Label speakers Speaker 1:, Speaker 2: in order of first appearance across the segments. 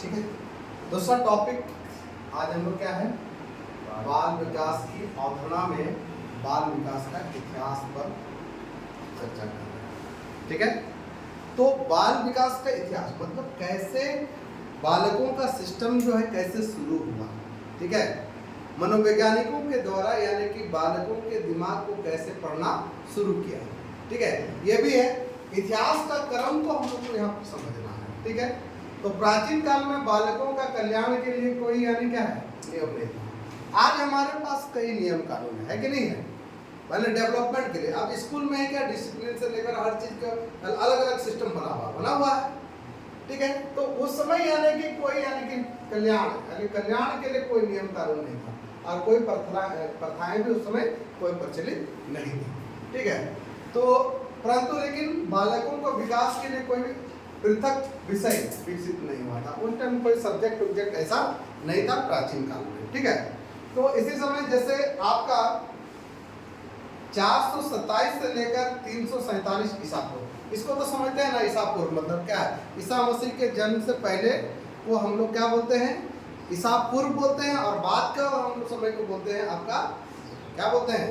Speaker 1: ठीक है। दूसरा टॉपिक आज हम लोग क्या है, बाल विकास की अवधारणा में बाल विकास का इतिहास पर चर्चा कर रहे हैं। ठीक है, तो बाल विकास का इतिहास मतलब कैसे बालकों का सिस्टम जो है कैसे शुरू हुआ। ठीक है, मनोवैज्ञानिकों के द्वारा यानी कि बालकों के दिमाग को कैसे पढ़ना शुरू किया। ठीक है, ये भी है इतिहास का क्रम तो हम लोग को यहाँ समझना है। ठीक है, तो प्राचीन काल में बालकों का कल्याण के लिए कोई यानी क्या है नियम नहीं था। आज हमारे पास कई नियम कानून है कि नहीं है, पहले डेवलपमेंट के लिए। अब स्कूल में क्या डिसिप्लिन से लेकर हर चीज का अलग अलग सिस्टम बना हुआ है। ठीक है, तो उस समय यानी कि कोई यानी कि कल्याण के लिए कोई नियम कानून नहीं था और कोई प्रथाएं भी उस समय कोई प्रचलित नहीं थी। ठीक है, तो परंतु लेकिन बालकों को विकास के लिए कोई भी पृथक विषय विकसित नहीं हुआ था। उस टाइम कोई सब्जेक्ट ऐसा नहीं था प्राचीन काल में। ठीक है, तो इसी समय जैसे आपका 427 से लेकर 347 ईसा पूर्व, इसको तो समझते हैं ना। ईसा पूर्व मतलब क्या है, ईसा मसीह के जन्म से पहले को हम लोग क्या बोलते हैं, ईसा पूर्व बोलते हैं, और बाद का हम समय को बोलते हैं आपका क्या बोलते हैं,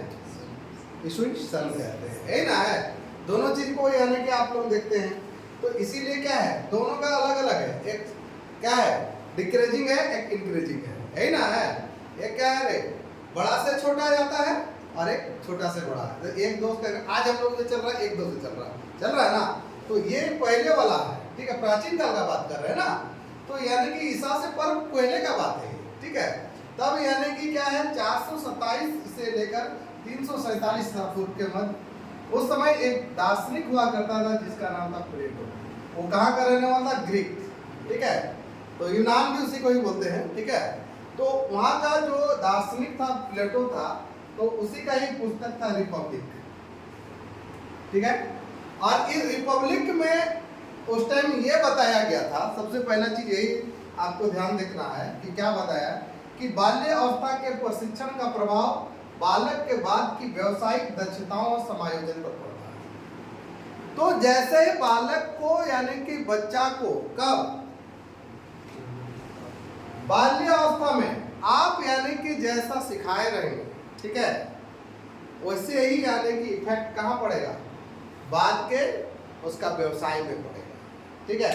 Speaker 1: ईस्वी सन कहते हैं। यही ना है, दोनों चीज को यानी कि आप लोग देखते हैं। तो इसीलिए क्या है, दोनों का अलग अलग है। एक क्या है डिक्रीजिंग है, एक इंक्रीजिंग है। यही ना है, एक क्या है बड़ा से छोटा जाता है और एक छोटा से बड़ा है। एक दो से आज हम लोग जो चल रहा है एक दो से चल रहा है ना, तो ये पहले वाला है। ठीक है, प्राचीन काल का बात कर रहे हैं ना, तो यानी कि ईसा से पर पहले का बात है। ठीक है, तब यानी कि क्या है 427 से लेकर 347 ईसा पूर्व के मध्य उस समय एक दार्शनिक हुआ करता था जिसका नाम था प्लेटो। वो कहाँ का रहने वाला था, ग्रीक। ठीक है, तो यूनान भी उसी को ही बोलते हैं। ठीक है, तो वहाँ का जो दार्शनिक था प्लेटो था, तो उसी का ही पुस्तक था रिपब्लिक। ठीक है, और इस रिपब्लिक में उस टाइम ये बताया गया था, सबसे पहला चीज यही आपको ध्यान देखना है कि क्या बताया कि बाल्य अवस्था के प्रशिक्षण का प्रभाव बालक के बाद की व्यावसायिक दक्षताओं और समायोजन पर पड़ता है। तो जैसे ही बालक को यानी कि बच्चा को कब बाल्य अवस्था में आप यानी कि जैसा सिखाए रहेंगे, ठीक है, वैसे ही यानी कि इफेक्ट कहाँ पड़ेगा, बाद के उसका व्यवसाय में पड़ेगा। ठीक है,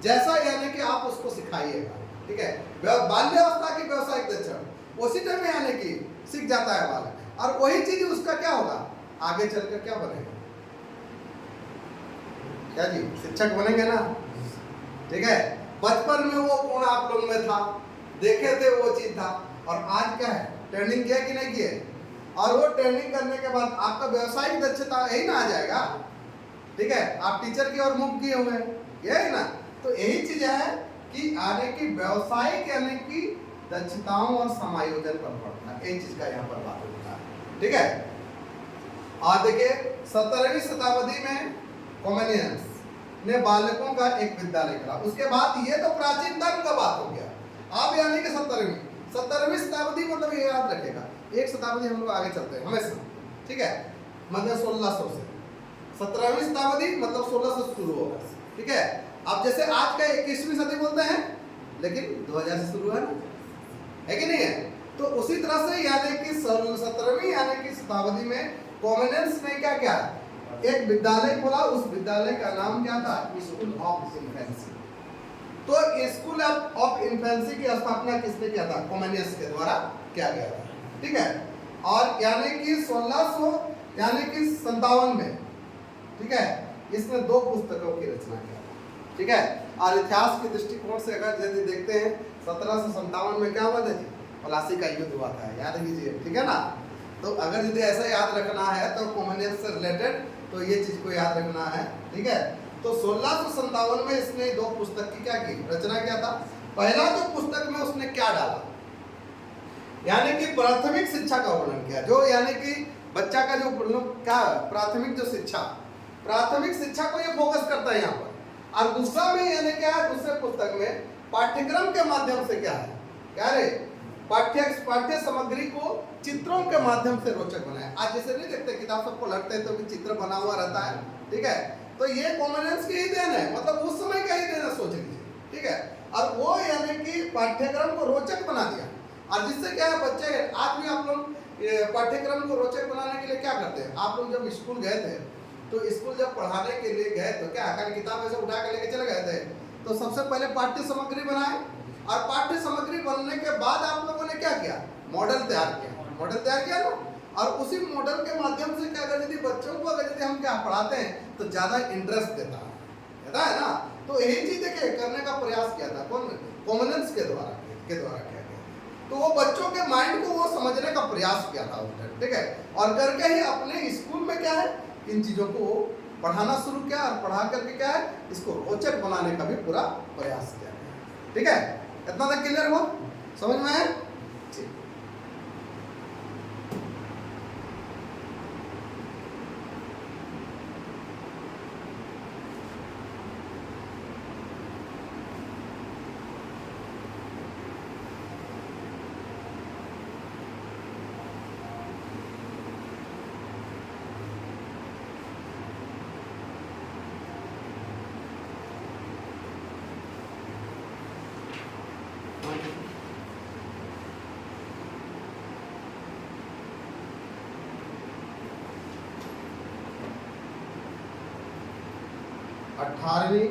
Speaker 1: जैसा यानी कि आप उसको सिखाइएगा। ठीक है, बाल्य अवस्था की व्यावसायिक दक्षता उसी टाइम यानी कि सीख जाता है बालक, और वही चीज उसका क्या होगा आगे चलकर क्या बनेगा, क्या जी शिक्षक बनेंगे ना। ठीक है, बचपन में वो गुण आप लोग में था, देखे थे वो चीज था, और आज क्या है ट्रेनिंग किया कि नहीं किए, और वो ट्रेनिंग करने के बाद आपका व्यवसायिक दक्षता यही ना आ जाएगा। ठीक है, आप टीचर की ओर मुख किए हुए यही ना, तो यही चीज है कि आने की व्यवसायिक यानी कि दक्षताओं और समायोजन पर पड़ता है। एक चीज का यहाँ पर बात होता है। ठीक है, और देखिए 17वीं शताब्दी में कॉमेनियंस ने बालकों का एक विद्यालय करा। उसके बाद ये तो प्राचीन धर्म का बात हो गया। अब यानी कि 17वीं शताब्दी मतलब ये याद रखेगा, एक शताब्दी हम लोग आगे चलते हैं हमेशा। ठीक है, मतलब 1600 से 17वीं शताब्दी मतलब 1600 से शुरू होगा। ठीक है, अब जैसे आज का 21वीं सदी बोलते हैं, लेकिन 2000 से शुरू है ना, है कि नहीं है। तो उसी तरह से यानी कि 17वीं यानी कि शताब्दी में कॉमनवेल्थ ने क्या किया, एक विद्यालय खोला। उस विद्यालय का नाम क्या था, स्कूल ऑफ इन्फेंसी। तो स्कूल ऑफ इन्फेंसी की स्थापना किसने किया था, कॉमनवेल्थ के द्वारा किया गया था। ठीक है, और यानी कि 1600 यानी कि 57 में, ठीक है, इसने 2 पुस्तकों की रचना किया। ठीक है, और इतिहास के दृष्टिकोण से अगर यदि देखते हैं 1757 में क्या हुआ था जी, प्लासी का युद्ध हुआ था, याद कीजिए। ठीक है ना, तो अगर यदि ऐसा याद रखना है तो कॉमनवेल्थ से रिलेटेड तो ये चीज को याद रखना है। ठीक है, तो 1657 में इसने 2 पुस्तक की क्या की रचना किया था। पहला जो पुस्तक में उसने क्या डाला, यानी कि प्राथमिक शिक्षा का वर्णन किया, जो यानी कि बच्चा का जो क्या प्राथमिक जो शिक्षा, प्राथमिक शिक्षा को ये फोकस करता है यहाँ पर। और दूसरा में यानी क्या है, दूसरे पुस्तक में पाठ्यक्रम के माध्यम से क्या है, क्या रे पाठ्य सामग्री को चित्रों के माध्यम से रोचक बनाया। आज जैसे नहीं देखते किताब सबको लगते हैं तो भी चित्र बना हुआ रहता है। ठीक है, तो ये कॉमनवेल्थ की ही देन है, मतलब उस समय का ही देन है, सोच लीजिए। ठीक है, और वो यानी पाठ्यक्रम को रोचक बना दिया। और जिससे क्या है, बच्चे आज भी आप लोग पाठ्यक्रम को रोचक बनाने के लिए क्या करते हैं, आप लोग जब स्कूल गए थे तो स्कूल जब पढ़ाने के लिए गए तो क्या खाली किताब ऐसे उठा के लेके चले गए थे, तो सबसे पहले पाठ्य सामग्री बनाए, और पाठ्य सामग्री बनने के बाद आप लोगों ने क्या किया, मॉडल तैयार किया। मॉडल तैयार किया ना, और उसी मॉडल के माध्यम से क्या, अगर यदि बच्चों को अगर यदि हम क्या पढ़ाते हैं तो ज़्यादा इंटरेस्ट देता है ना। तो यही चीज़ देखिए करने का प्रयास किया था, कौन, कॉमनवेल्थ के द्वारा किया गया। तो वो बच्चों के माइंड को वो समझने का प्रयास किया था उस टाइम, ठीक है। और करके ही अपने स्कूल में क्या है, इन चीज़ों को पढ़ाना शुरू किया, और पढ़ा करके क्या है, इसको रोचक बनाने का भी पूरा प्रयास किया, ठीक है। इतना तक क्लियर हुआ, समझ में आया? ठीक। अठारहवीं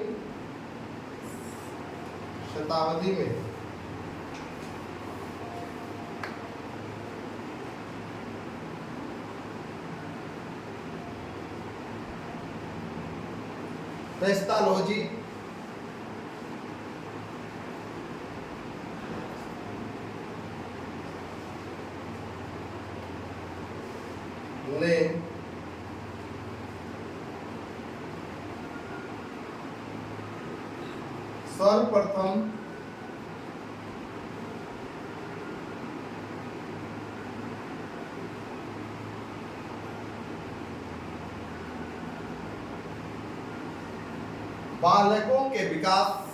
Speaker 1: शताब्दी में पेस्टालॉजी ने सर्वप्रथम बालकों के विकास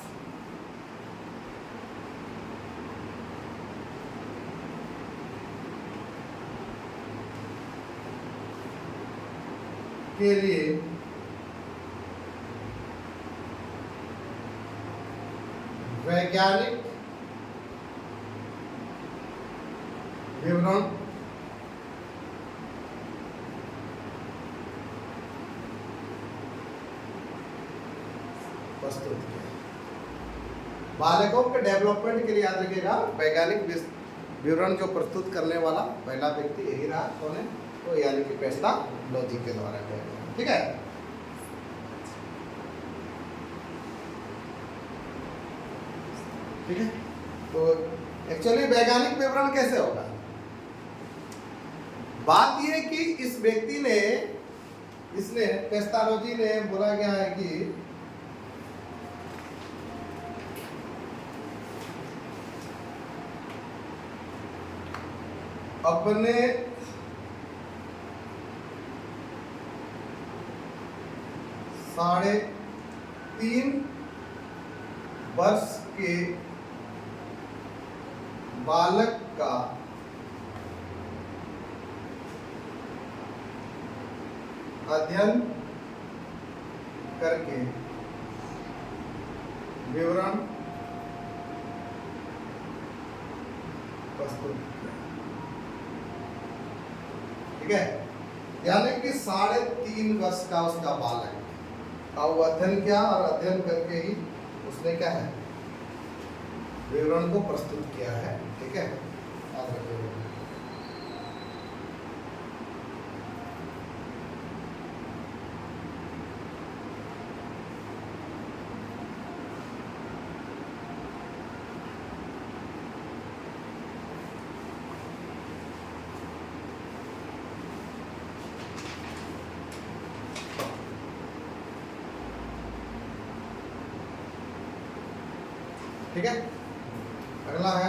Speaker 1: के लिए वैज्ञानिक विवरण प्रस्तुत किया। बालकों के डेवलपमेंट के लिए याद रखिएगा, वैज्ञानिक विवरण जो प्रस्तुत करने वाला पहला व्यक्ति यही रहा, कौन है, तो यानी कि पेस्टालॉजी के द्वारा किया गया, ठीक है। ठीक है, तो एक्चुअली वैज्ञानिक विवरण कैसे होगा, बात यह कि इस व्यक्ति ने, इसने पेस्टालॉजी ने बोला गया है कि अपने ₹3.5 वर्ष के बालक का अध्ययन करके विवरण प्रस्तुत किया, ठीक है। यानी कि 3.5 वर्ष का उसका बालक का वो अध्ययन किया, और अध्ययन करके ही उसने क्या है, विवरण को प्रस्तुत किया है, ठीक है। ठीक है, अगला है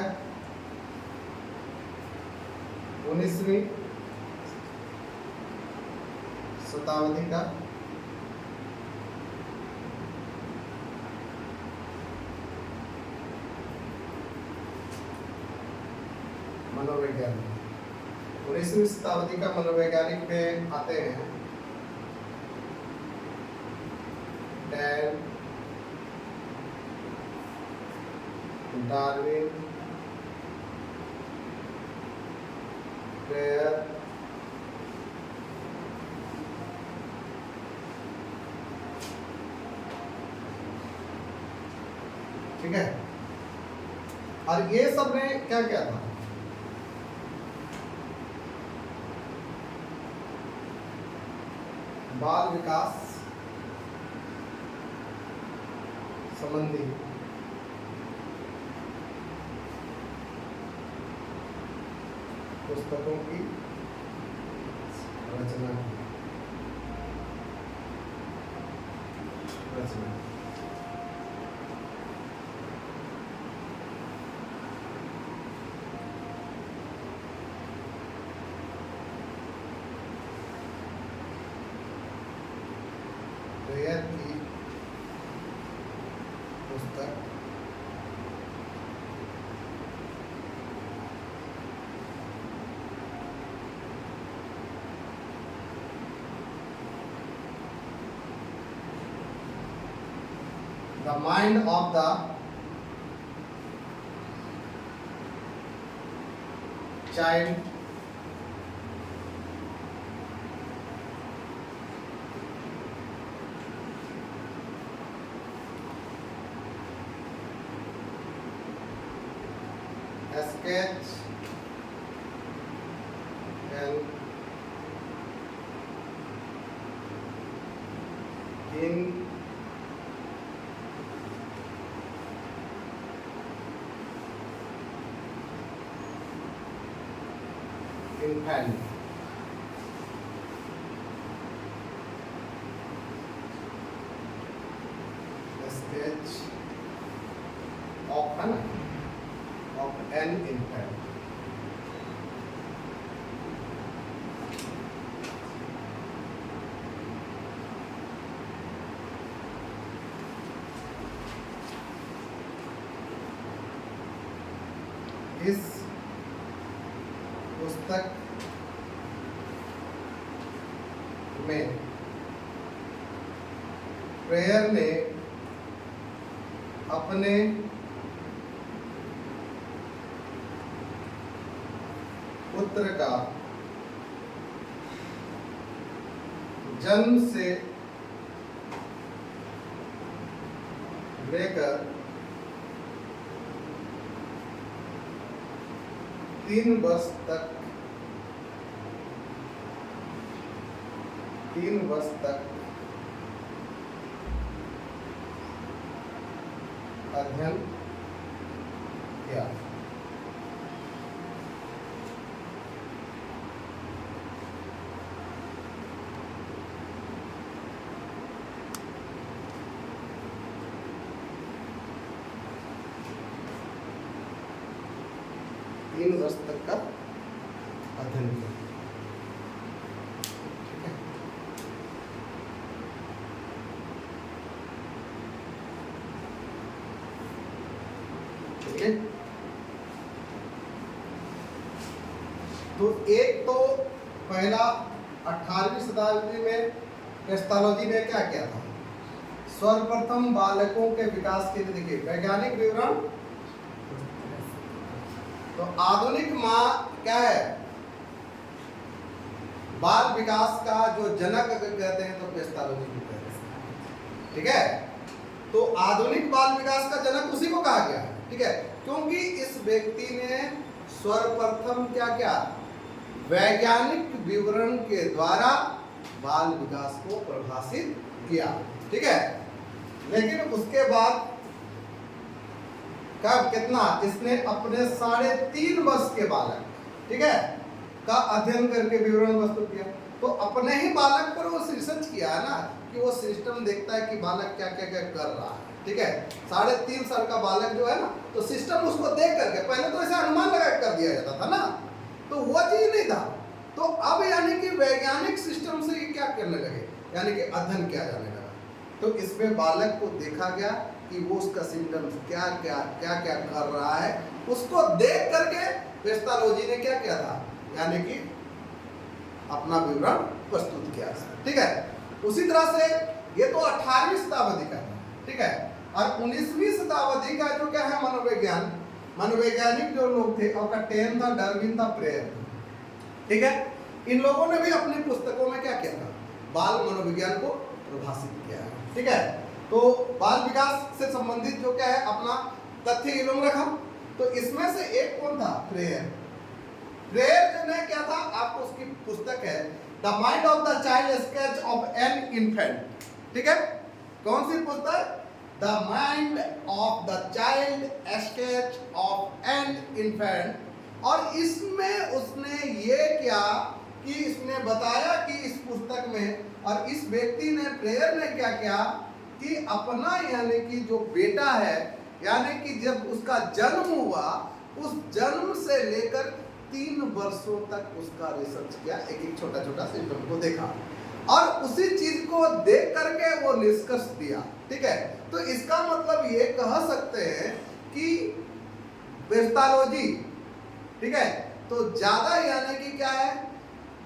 Speaker 1: 19वीं शताब्दी का मनोवैज्ञानिक। 19वीं शताब्दी का मनोवैज्ञानिक में आते हैं डैन डार्विन प्रेयर ठीक है। और ये सब ने क्या क्या था, बाल विकास संबंधी पुस्तकों की रचना प्रेयर की पुस्तक The Mind of the Child sketch and in infant sketch of an infant. इस पुस्तक में प्रेयर ने अपने पुत्र का जन्म से लेकर 3 वर्ष तक अध्ययन किया। तीन वर्ष तक का अध्ययन किया। ठीक है, तो एक तो पहला 18वीं शताब्दी में पेस्थोलॉजी ने क्या किया था, सर्वप्रथम बालकों के विकास के लिए देखिए वैज्ञानिक विवरण। तो आधुनिक माँ क्या है, बाल विकास का जो जनक अगर कहते हैं तो पेस्थोलॉजी को कहते हैं। ठीक है, तो आधुनिक बाल विकास का जनक उसी को कहा गया है। ठीक है, क्योंकि इस व्यक्ति ने सर्वप्रथम क्या क्या वैज्ञानिक विवरण के द्वारा बाल विकास को परिभाषित किया। ठीक है, लेकिन उसके बाद कब कितना इसने अपने 3.5 वर्ष के बालक, ठीक है, का अध्ययन करके विवरण प्रस्तुत किया। तो अपने ही बालक पर वो रिसर्च किया है ना, कि वो सिस्टम देखता है कि बालक क्या क्या क्या कर रहा है। ठीक है, 3.5 साल का बालक जो है ना, तो सिस्टम उसको देख करके, पहले तो ऐसे अनुमान लगा कर दिया जाता था ना, तो वो चीज नहीं था। तो अब यानी कि वैज्ञानिक सिस्टम से क्या करने लगे, यानी कि अध्ययन किया जाने लगा। तो इसमें बालक को देखा गया कि वो उसका सिम्टम्स क्या क्या कर रहा है, उसको देख करके पेस्थोलॉजी ने क्या किया था, यानी कि अपना विवरण प्रस्तुत किया। ठीक है, उसी तरह से ये तो 18वीं शताब्दी का था। ठीक है, और 19वीं शताब्दी का जो क्या है मनोविज्ञान, मनोवैज्ञानिक जो लोग थे, और टेन था, डार्विन था, प्रेयर, ठीक है। इन लोगों ने भी अपनी पुस्तकों में क्या किया था, बाल मनोविज्ञान को परिभाषित किया है, ठीक है। तो बाल विकास से संबंधित जो क्या है अपना तथ्य इल्म रखा। तो इसमें से एक कौन था, प्रेयर। प्रेयर जो ने क्या था, आपको उसकी पुस्तक है the mind of the child sketch of an infant, ठीक है। कौन सी पुस्तक, the mind of the child sketch of an infant. और इसमें उसने ये क्या कि इसने बताया कि इस पुस्तक में, और इस व्यक्ति ने, प्रेयर ने क्या किया कि अपना यानी कि जो बेटा है, यानी कि जब उसका जन्म हुआ, उस जन्म से लेकर 3 वर्षों तक उसका रिसर्च किया, एक एक छोटा छोटा सिस्टम को देखा, और उसी चीज को देख करके वो निष्कर्ष दिया, ठीक है। तो इसका मतलब ये कह सकते हैं कि पेस्टालॉजी, ठीक है, तो ज्यादा यानी कि क्या है,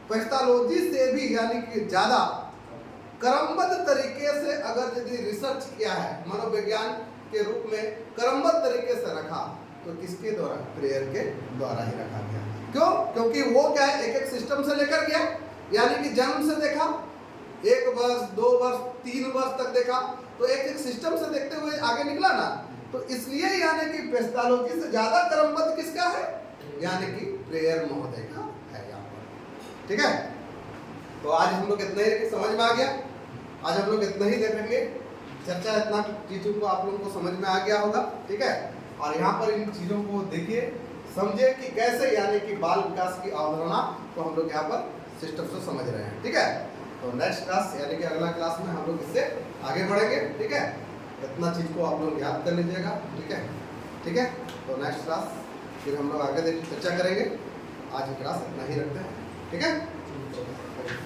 Speaker 1: पेस्टालॉजी से भी यानी कि ज्यादा क्रमबद्ध तरीके से अगर यदि रिसर्च किया है, मनोविज्ञान के रूप में क्रमबद्ध तरीके से रखा, तो किसके द्वारा, प्रेयर के द्वारा ही रखा गया। क्यों, क्योंकि वो क्या है, एक एक सिस्टम से लेकर गया, यानी कि जन्म से देखा, 1 वर्ष 2 वर्ष 3 वर्ष तक देखा, तो एक एक सिस्टम से देखते हुए आगे निकला ना। तो इसलिए यानी कि पेस्टालॉजी से ज्यादा क्रमबद्ध किसका है, यानी कि प्रेयर महोदय का है यहाँ पर, ठीक है। तो आज हम लोग इतना ही समझ में आ गया, आज हम लोग इतना ही देखेंगे, चर्चा इतना चीजों को आप लोगों को समझ में आ गया होगा, ठीक है। और यहाँ पर इन चीजों को देखिए, समझे कि कैसे यानी कि बाल विकास की अवधारणा को हम लोग यहाँ पर सिस्टम से समझ रहे हैं, ठीक है। तो नेक्स्ट क्लास यानी कि अगला क्लास में हम लोग इससे आगे बढ़ेंगे, ठीक है। इतना चीज को आप लोग याद कर लीजिएगा, ठीक है, ठीक है। तो नेक्स्ट क्लास फिर हम लोग आगे चर्चा करेंगे। आज की क्लास इतना ही रखते हैं, ठीक है।